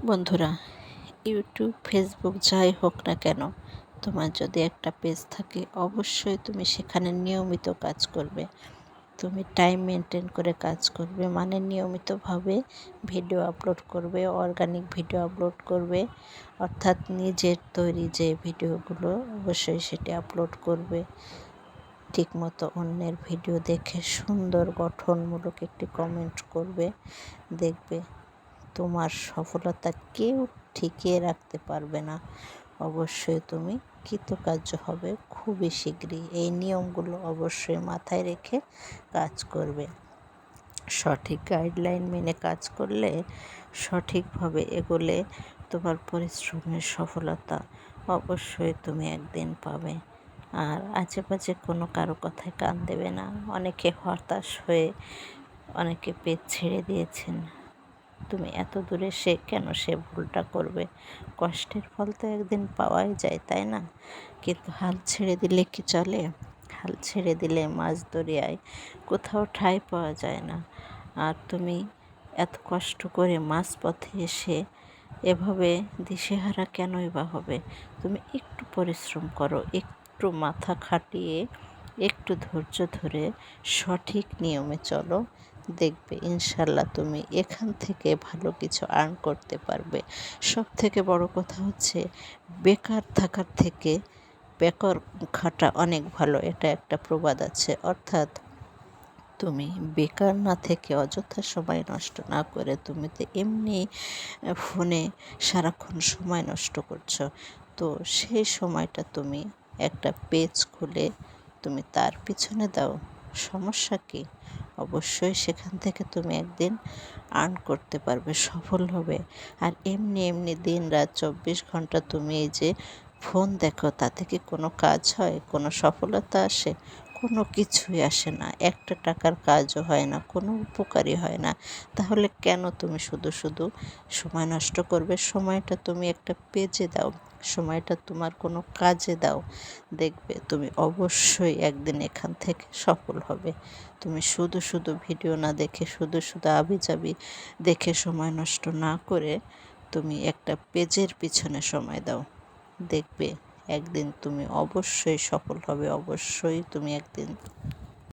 বন্ধুরা, YouTube, Facebook যাই হোক না কেন, তোমার যদি একটা পেজ থাকে অবশ্যই তুমি সেখানে নিয়মিত কাজ করবে। তুমি টাইম মেনটেন করে কাজ করবে, মানে নিয়মিতভাবে ভিডিও আপলোড করবে, অর্গানিক ভিডিও আপলোড করবে, অর্থাৎ নিজের তৈরি যে ভিডিওগুলো অবশ্যই সেটি আপলোড করবে। ঠিকমতো অন্যের ভিডিও দেখে সুন্দর গঠনমূলক একটি কমেন্ট করবে। দেখবে তোমার সফলতা কেউ ঠেকিয়ে রাখতে পারবে না। অবশ্যই তুমি কৃতকার্য হবে খুবই শীঘ্রই। এই নিয়মগুলো অবশ্যই মাথায় রেখে কাজ করবে। সঠিক গাইডলাইন মেনে কাজ করলে, সঠিকভাবে এগোলে তোমার পরিশ্রমের সফলতা অবশ্যই তুমি একদিন পাবে। আর আজেবাজে কোনো কারো কথায় কান দেবে না। অনেকে হতাশ হয়ে অনেকে পেজ ছেড়ে দিয়েছেন। তুমি এত দূরে কেন সে ভুলটা করবে? কষ্টের ফল তো একদিন পাওয়াই যায়, তাই না? কিন্তু হাল ছেড়ে দিলে কি চলে? হাল ছেড়ে দিলে মাঝ দরিয়ায় কোথাও ঠাঁই পাওয়া যায় না। আর তুমি এত কষ্ট করে মাঝপথে এসে এভাবে দিশেহারা কেনই বা হবে? তুমি একটু পরিশ্রম করো, একটু মাথা খাটিয়ে, একটু ধৈর্য ধরে সঠিক নিয়মে চলো। দেখবে ইনশাল্লাহ তুমি এখান থেকে ভালো কিছু আর্ন করতে পারবে। সব থেকে বড় কথা হচ্ছে, বেকার থাকার থেকে বেকার খাটা অনেক ভালো, এটা একটা প্রবাদ আছে। অর্থাৎ তুমি বেকার না থেকে অযথা সময় নষ্ট না করে, তুমি তো এমনি ফোনে সারাক্ষণ সময় নষ্ট করছো, তো সেই সময়টা তুমি একটা পেজ খুলে তুমি তার পিছনে দাও। সমস্যা কী? অবশ্যই সেখান থেকে তুমি একদিন আর্ন করতে পারবে, সফল হবে। আর এমনি এমনি দিন রাত 24 ঘন্টা তুমি এই যে ফোন দেখো, তাতে কি কোনো কাজ হয়? কোনো সফলতা আসে? কোনো কিছুই আসে না। একটা টাকার কাজও হয় না, কোনো উপকারই হয় না। তাহলে কেন তুমি শুধু শুধু সময় নষ্ট করবে? সময়টা তুমি একটা পেজে দাও, সময়টা তোমার কোনো কাজে দাও। দেখবে তুমি অবশ্যই একদিন এখান থেকে সফল হবে। তুমি শুধু শুধু ভিডিও না দেখে, শুধু শুধু আবিজাবি দেখে সময় নষ্ট না করে তুমি একটা পেজের পিছনে সময় দাও। দেখবে একদিন তুমি অবশ্যই সফল হবে, অবশ্যই তুমি একদিন